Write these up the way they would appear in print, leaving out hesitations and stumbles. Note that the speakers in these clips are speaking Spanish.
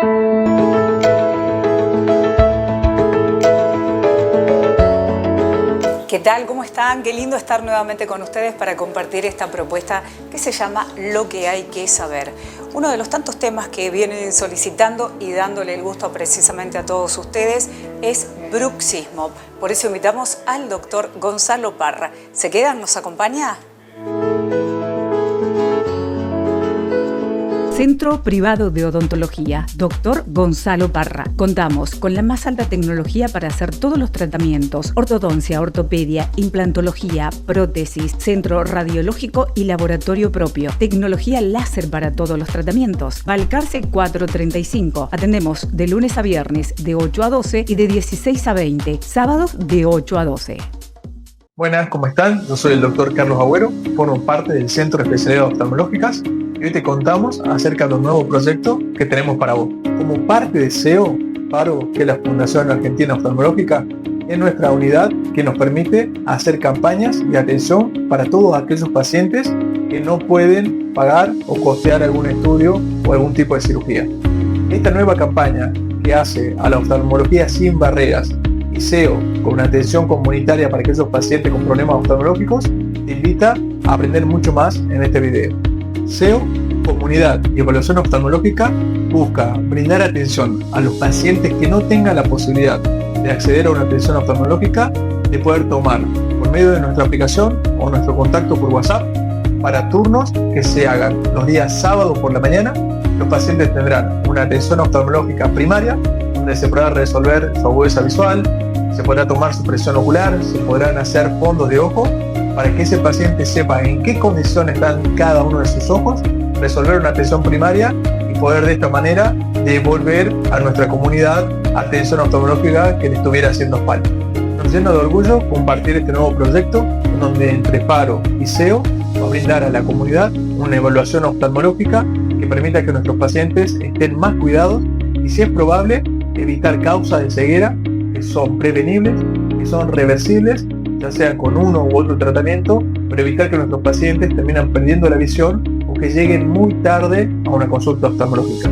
¿Qué tal? ¿Cómo están? Qué lindo estar nuevamente con ustedes para compartir esta propuesta que se llama Lo que hay que saber. Uno de los tantos temas que vienen solicitando y dándole el gusto precisamente a todos ustedes es bruxismo. Por eso invitamos al doctor Gonzalo Parra. ¿Se quedan? ¿Nos acompaña? Centro Privado de Odontología, Dr. Gonzalo Parra. Contamos con la más alta tecnología para hacer todos los tratamientos: ortodoncia, ortopedia, implantología, prótesis, centro radiológico y laboratorio propio. Tecnología láser para todos los tratamientos. Balcarce 435. Atendemos de lunes a viernes de 8 a 12 y de 16 a 20. Sábados de 8 a 12. Buenas, ¿cómo están? Yo soy el doctor Carlos Agüero, formo parte del Centro de Especialidades Oftalmológicas y hoy te contamos acerca de un nuevo proyecto que tenemos para vos. Como parte de SEO, PARO, que es la Fundación Argentina Oftalmológica, es nuestra unidad que nos permite hacer campañas y atención para todos aquellos pacientes que no pueden pagar o costear algún estudio o algún tipo de cirugía. Esta nueva campaña que hace a la oftalmología sin barreras y SEO con una atención comunitaria para aquellos pacientes con problemas oftalmológicos, te invita a aprender mucho más en este video. SEO, Comunidad y Evaluación Oftalmológica busca brindar atención a los pacientes que no tengan la posibilidad de acceder a una atención oftalmológica, de poder tomar por medio de nuestra aplicación o nuestro contacto por WhatsApp para turnos que se hagan los días sábados por la mañana. Los pacientes tendrán una atención oftalmológica primaria donde se podrá resolver su agudeza visual, se podrá tomar su presión ocular, se podrán hacer fondos de ojo para que ese paciente sepa en qué condiciones están cada uno de sus ojos, resolver una atención primaria y poder de esta manera devolver a nuestra comunidad atención oftalmológica que le estuviera haciendo falta. Nos llena de orgullo compartir este nuevo proyecto donde entre PARO y SEO va a brindar a la comunidad una evaluación oftalmológica que permita que nuestros pacientes estén más cuidados y, si es probable, evitar causas de ceguera que son prevenibles, que son reversibles, ya sea con uno u otro tratamiento, pero evitar que nuestros pacientes terminan perdiendo la visión o que lleguen muy tarde a una consulta oftalmológica.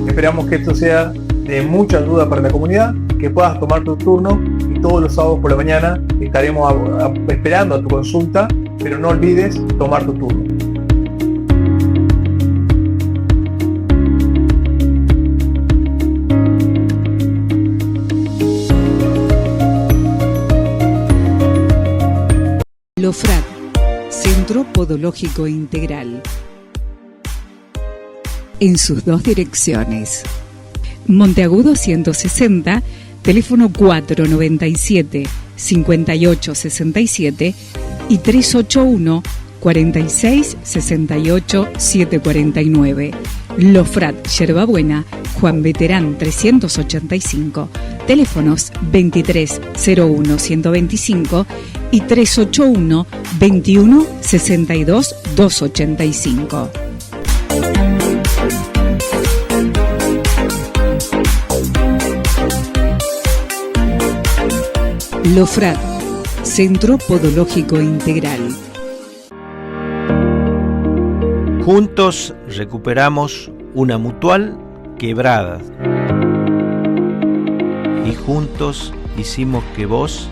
Esperamos que esto sea de mucha ayuda para la comunidad, que puedas tomar tu turno y todos los sábados por la mañana estaremos esperando a tu consulta, pero no olvides tomar tu turno. LOFRAD, Centro Podológico Integral. En sus dos direcciones. Monteagudo 160, teléfono 497-5867 y 381 46 68 749. LOFRAD Yerbabuena, Juan Veterán 385, teléfonos 2301 125 y 381 21 62 285. LOFRAD, Centro Podológico Integral. Juntos recuperamos una mutual quebrada y juntos hicimos que vos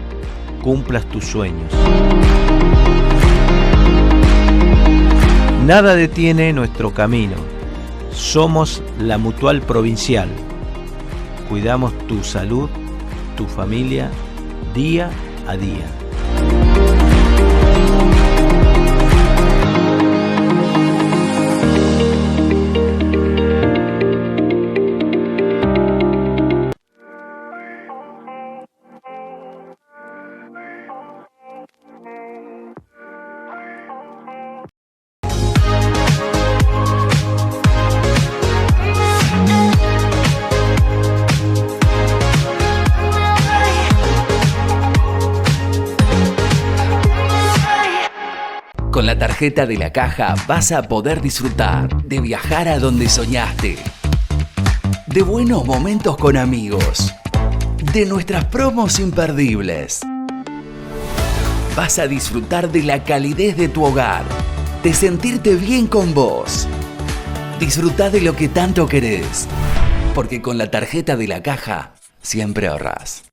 cumplas tus sueños. Nada detiene nuestro camino. Somos la Mutual Provincial. Cuidamos tu salud, tu familia, día a día. Con la tarjeta de la Caja vas a poder disfrutar de viajar a donde soñaste, de buenos momentos con amigos, de nuestras promos imperdibles. Vas a disfrutar de la calidez de tu hogar, de sentirte bien con vos. Disfrutá de lo que tanto querés. Porque con la tarjeta de la Caja siempre ahorrás.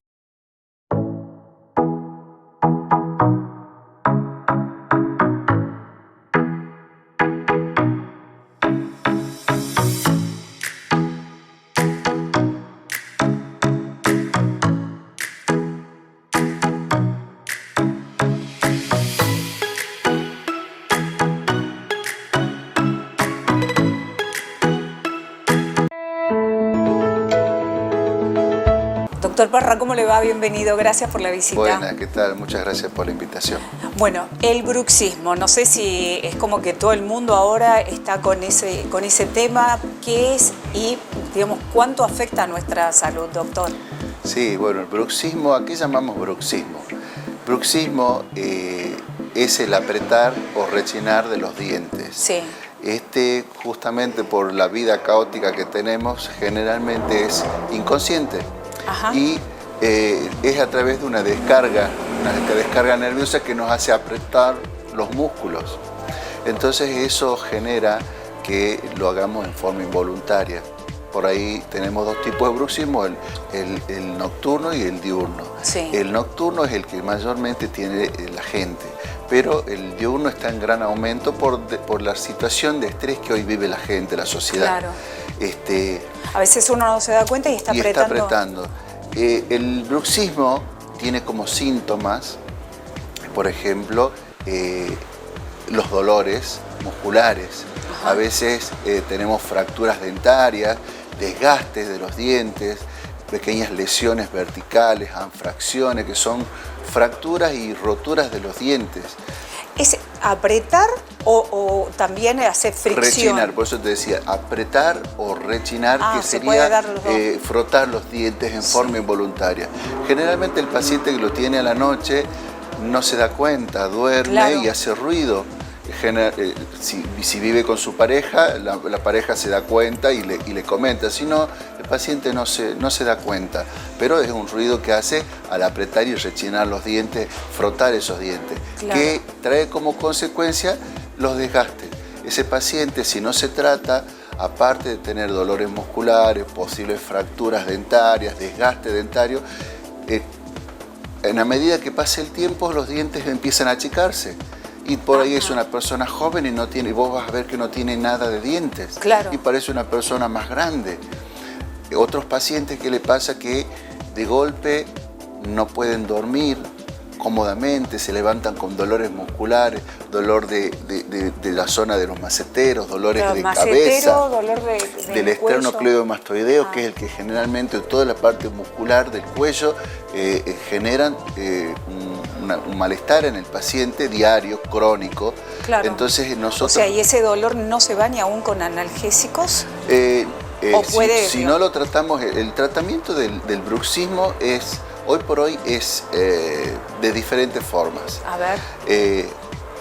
Doctor Parra, ¿cómo le va? Bienvenido, gracias por la visita. Buenas, ¿qué tal? Muchas gracias por la invitación. Bueno, el bruxismo, no sé si es como que todo el mundo ahora está con ese tema. ¿Qué es y, digamos, cuánto afecta a nuestra salud, doctor? Sí, bueno, el bruxismo, ¿a qué llamamos bruxismo? Bruxismo es el apretar o rechinar de los dientes. Sí. Justamente por la vida caótica que tenemos, generalmente es inconsciente. Ajá. Y es a través de una descarga nerviosa que nos hace apretar los músculos. Entonces eso genera que lo hagamos en forma involuntaria. Por ahí tenemos dos tipos de bruxismo, el nocturno y el diurno. Sí. El nocturno es el que mayormente tiene la gente, pero el diurno está en gran aumento por la situación de estrés que hoy vive la gente, la sociedad. Claro. A veces uno no se da cuenta y está apretando. El bruxismo tiene como síntomas, por ejemplo, los dolores musculares. Ajá. A veces tenemos fracturas dentarias, desgastes de los dientes, pequeñas lesiones verticales, anfracciones, que son fracturas y roturas de los dientes. ¿Es apretar o también hacer fricción? Rechinar, por eso te decía, apretar o rechinar, que sería frotar los dientes en forma involuntaria. Generalmente el paciente que lo tiene a la noche no se da cuenta, duerme. Claro. Y hace ruido. Si vive con su pareja, la pareja se da cuenta y le comenta. Si no, el paciente no se da cuenta. Pero es un ruido que hace al apretar y rechinar los dientes, frotar esos dientes. Claro. Que trae como consecuencia los desgastes. Ese paciente, si no se trata, aparte de tener dolores musculares, posibles fracturas dentarias, desgaste dentario, en la medida que pase el tiempo, los dientes empiezan a achicarse. Y por ahí es una persona joven y vos vas a ver que no tiene nada de dientes. Claro. Y parece una persona más grande. Otros pacientes que le pasa que de golpe no pueden dormir cómodamente, se levantan con dolores musculares, dolor de la zona de los maceteros, dolores de cabeza, dolor del esternocleidomastoideo, que es el que generalmente toda la parte muscular del cuello generan un malestar en el paciente diario, crónico. Claro. Entonces nosotros... O sea, ¿y ese dolor no se va ni aún con analgésicos? Si no lo tratamos, el tratamiento del bruxismo hoy por hoy es de diferentes formas. A ver.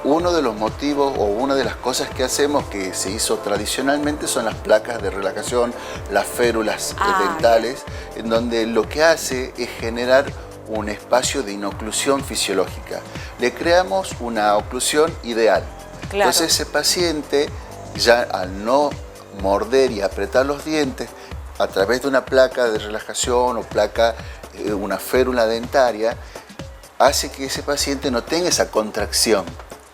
Uno de los motivos o una de las cosas que hacemos, que se hizo tradicionalmente, son las placas de relajación, las férulas dentales, en donde lo que hace es generar un espacio de inoclusión fisiológica. Le creamos una oclusión ideal. Claro. Entonces ese paciente, ya al no morder y apretar los dientes, a través de una placa de relajación o una férula dentaria, hace que ese paciente no tenga esa contracción.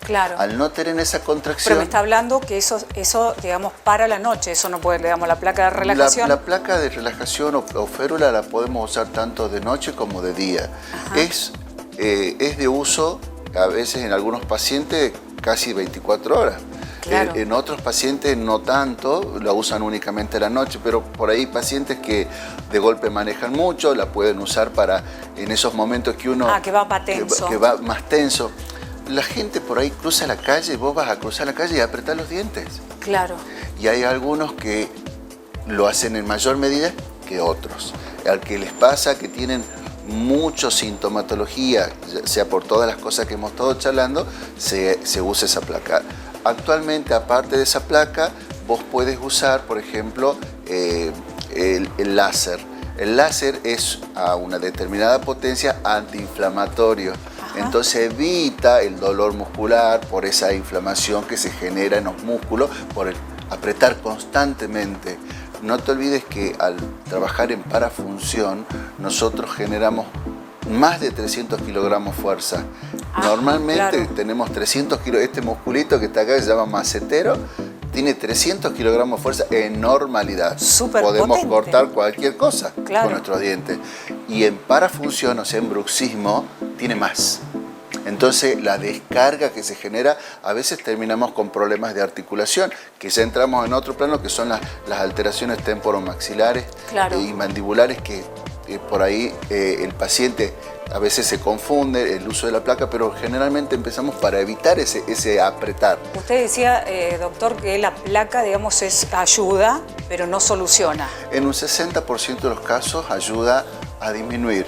Claro. Al no tener esa contracción... Pero me está hablando que eso digamos, para la noche, eso no puede, digamos, la placa de relajación... La placa de relajación o férula la podemos usar tanto de noche como de día. Es de uso, a veces en algunos pacientes, casi 24 horas. Claro. En otros pacientes no tanto, la usan únicamente a la noche, pero por ahí pacientes que de golpe manejan mucho, la pueden usar en esos momentos que uno... que va más tenso. Que va más tenso. La gente por ahí cruza la calle, vos vas a cruzar la calle y apretar los dientes. Claro. Y hay algunos que lo hacen en mayor medida que otros. Al que les pasa que tienen mucha sintomatología, sea por todas las cosas que hemos estado charlando, se usa esa placa. Actualmente, aparte de esa placa, vos puedes usar, por ejemplo, el láser. El láser es a una determinada potencia antiinflamatorio. Entonces evita el dolor muscular por esa inflamación que se genera en los músculos por el apretar constantemente no te olvides que al trabajar en parafunción, nosotros generamos más de 300 kilogramos fuerza. Normalmente tenemos 300 kilos, este musculito que está acá se llama macetero, tiene 300 kilogramos de fuerza en normalidad. Podemos cortar cualquier cosa con nuestros dientes. Y en parafunción, o sea, en bruxismo, tiene más. Entonces, la descarga que se genera, a veces terminamos con problemas de articulación, que ya entramos en otro plano, que son las alteraciones temporomaxilares y mandibulares, que por ahí el paciente a veces se confunde el uso de la placa, pero generalmente empezamos para evitar ese apretar. Usted decía, doctor, que la placa, digamos, ayuda, pero no soluciona. En un 60% de los casos ayuda a disminuir.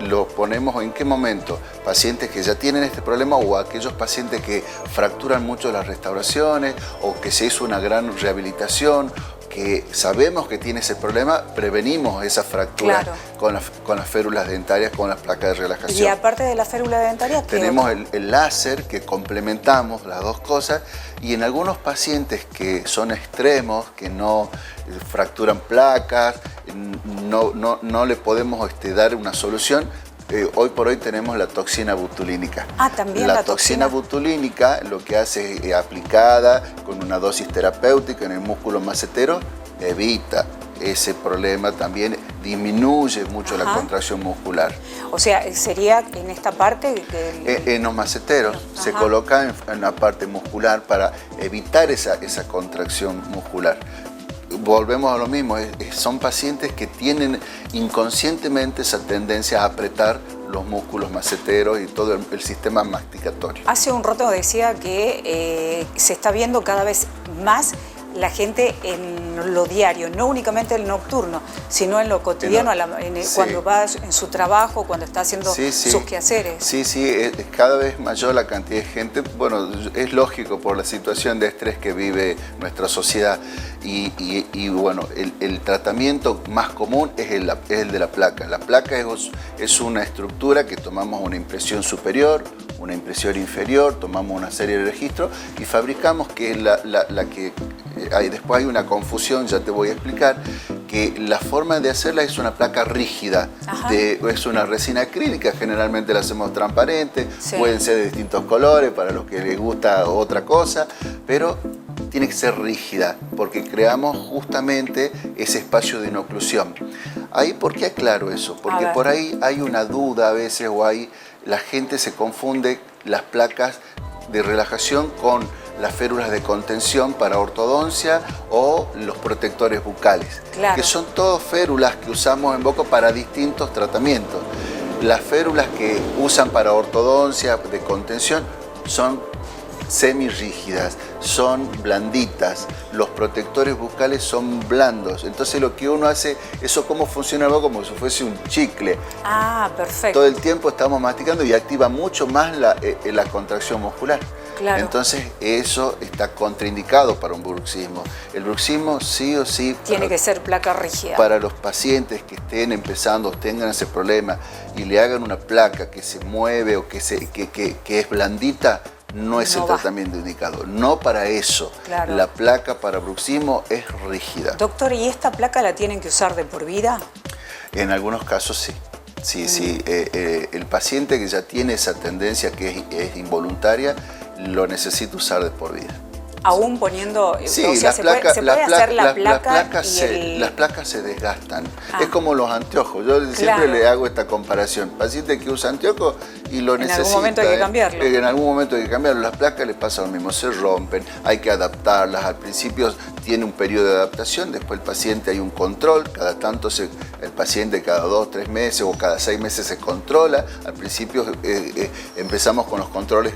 Lo ponemos en qué momento, pacientes que ya tienen este problema o aquellos pacientes que fracturan mucho las restauraciones o que se hizo una gran rehabilitación, que sabemos que tiene ese problema, prevenimos esa fractura con las férulas dentarias, con las placas de relajación. Y aparte de la férula dentaria, tenemos el láser, que complementamos las dos cosas, y en algunos pacientes que son extremos, que no fracturan placas, no le podemos dar una solución. Hoy por hoy tenemos la toxina botulínica. También la toxina botulínica lo que hace es aplicada con una dosis terapéutica en el músculo macetero, evita ese problema, también disminuye mucho la contracción muscular. O sea, sería en esta parte en los maceteros se coloca en la parte muscular para evitar esa contracción muscular. Volvemos a lo mismo, son pacientes que tienen inconscientemente esa tendencia a apretar los músculos maceteros y todo el sistema masticatorio. Hace un rato decía que se está viendo cada vez más la gente en lo diario, no únicamente el nocturno, sino en lo cotidiano, cuando va en su trabajo, cuando está haciendo sus quehaceres. Sí, es cada vez mayor la cantidad de gente. Bueno, es lógico por la situación de estrés que vive nuestra sociedad y bueno, el tratamiento más común es el de la placa. La placa es una estructura que tomamos una impresión superior, una impresión inferior, tomamos una serie de registros y fabricamos que la que después hay una confusión, ya te voy a explicar, que la forma de hacerla es una placa rígida, es una resina acrílica, generalmente la hacemos transparente, pueden ser de distintos colores para los que les gusta otra cosa, pero tiene que ser rígida porque creamos justamente ese espacio de inoclusión. ¿Por qué aclaro eso? Porque por ahí hay una duda a veces la gente se confunde las placas de relajación con las férulas de contención para ortodoncia o los protectores bucales, que son todas férulas que usamos en boca para distintos tratamientos. Las férulas que usan para ortodoncia de contención son semirrígidas, son blanditas, los protectores bucales son blandos, entonces lo que uno hace, eso cómo funciona como si fuese un chicle. Perfecto. Todo el tiempo estamos masticando y activa mucho más la contracción muscular. Entonces eso está contraindicado para un bruxismo. El bruxismo sí o sí tiene que ser placa rígida. Para los pacientes que estén empezando, tengan ese problema y le hagan una placa que se mueve o que es blandita, no es el tratamiento indicado. No para eso. La placa para bruxismo es rígida. Doctor, ¿y esta placa la tienen que usar de por vida? En algunos casos sí. Sí. El paciente que ya tiene esa tendencia que es involuntaria, lo necesita usar de por vida. Aún poniendo... Sí, las placas se desgastan. Es como los anteojos. Yo siempre le hago esta comparación. Paciente que usa anteojos y lo necesita. En algún momento hay que cambiarlo. En algún momento hay que cambiarlo. Las placas les pasa lo mismo. Se rompen, hay que adaptarlas. Al principio tiene un periodo de adaptación. Después el paciente hay un control. Cada tanto el paciente cada 2 o 3 meses o cada 6 meses se controla. Al principio empezamos con los controles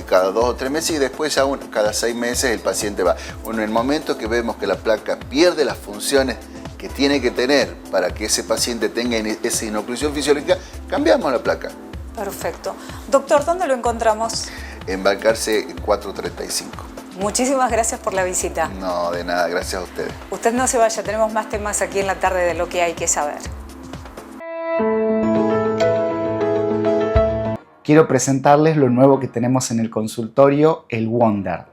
cada 2 o 3 meses y después ya cada 6 meses el paciente va. Bueno, en el momento que vemos que la placa pierde las funciones que tiene que tener para que ese paciente tenga esa inoclusión fisiológica, cambiamos la placa. Perfecto. Doctor, ¿dónde lo encontramos? En Balcarce 435. Muchísimas gracias por la visita. No, de nada, gracias a ustedes. Usted no se vaya, tenemos más temas aquí en la tarde de lo que hay que saber. Quiero presentarles lo nuevo que tenemos en el consultorio, el Wonder.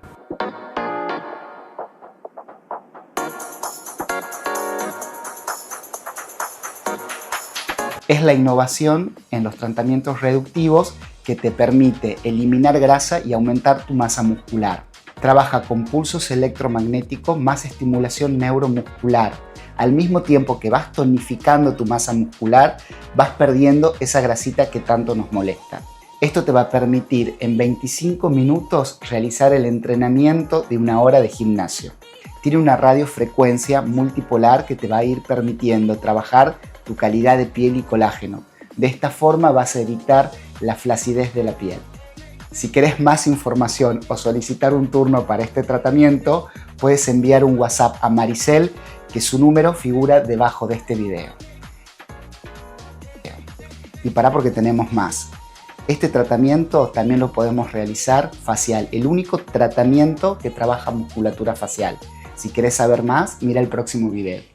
Es la innovación en los tratamientos reductivos que te permite eliminar grasa y aumentar tu masa muscular. Trabaja con pulsos electromagnéticos más estimulación neuromuscular. Al mismo tiempo que vas tonificando tu masa muscular, vas perdiendo esa grasita que tanto nos molesta. Esto te va a permitir en 25 minutos realizar el entrenamiento de 1 hora de gimnasio. Tiene una radiofrecuencia multipolar que te va a ir permitiendo trabajar tu calidad de piel y colágeno. De esta forma vas a evitar la flacidez de la piel. Si querés más información o solicitar un turno para este tratamiento, puedes enviar un WhatsApp a Maricel, que su número figura debajo de este video. Y porque tenemos más. Este tratamiento también lo podemos realizar facial, el único tratamiento que trabaja musculatura facial. Si querés saber más, mira el próximo video.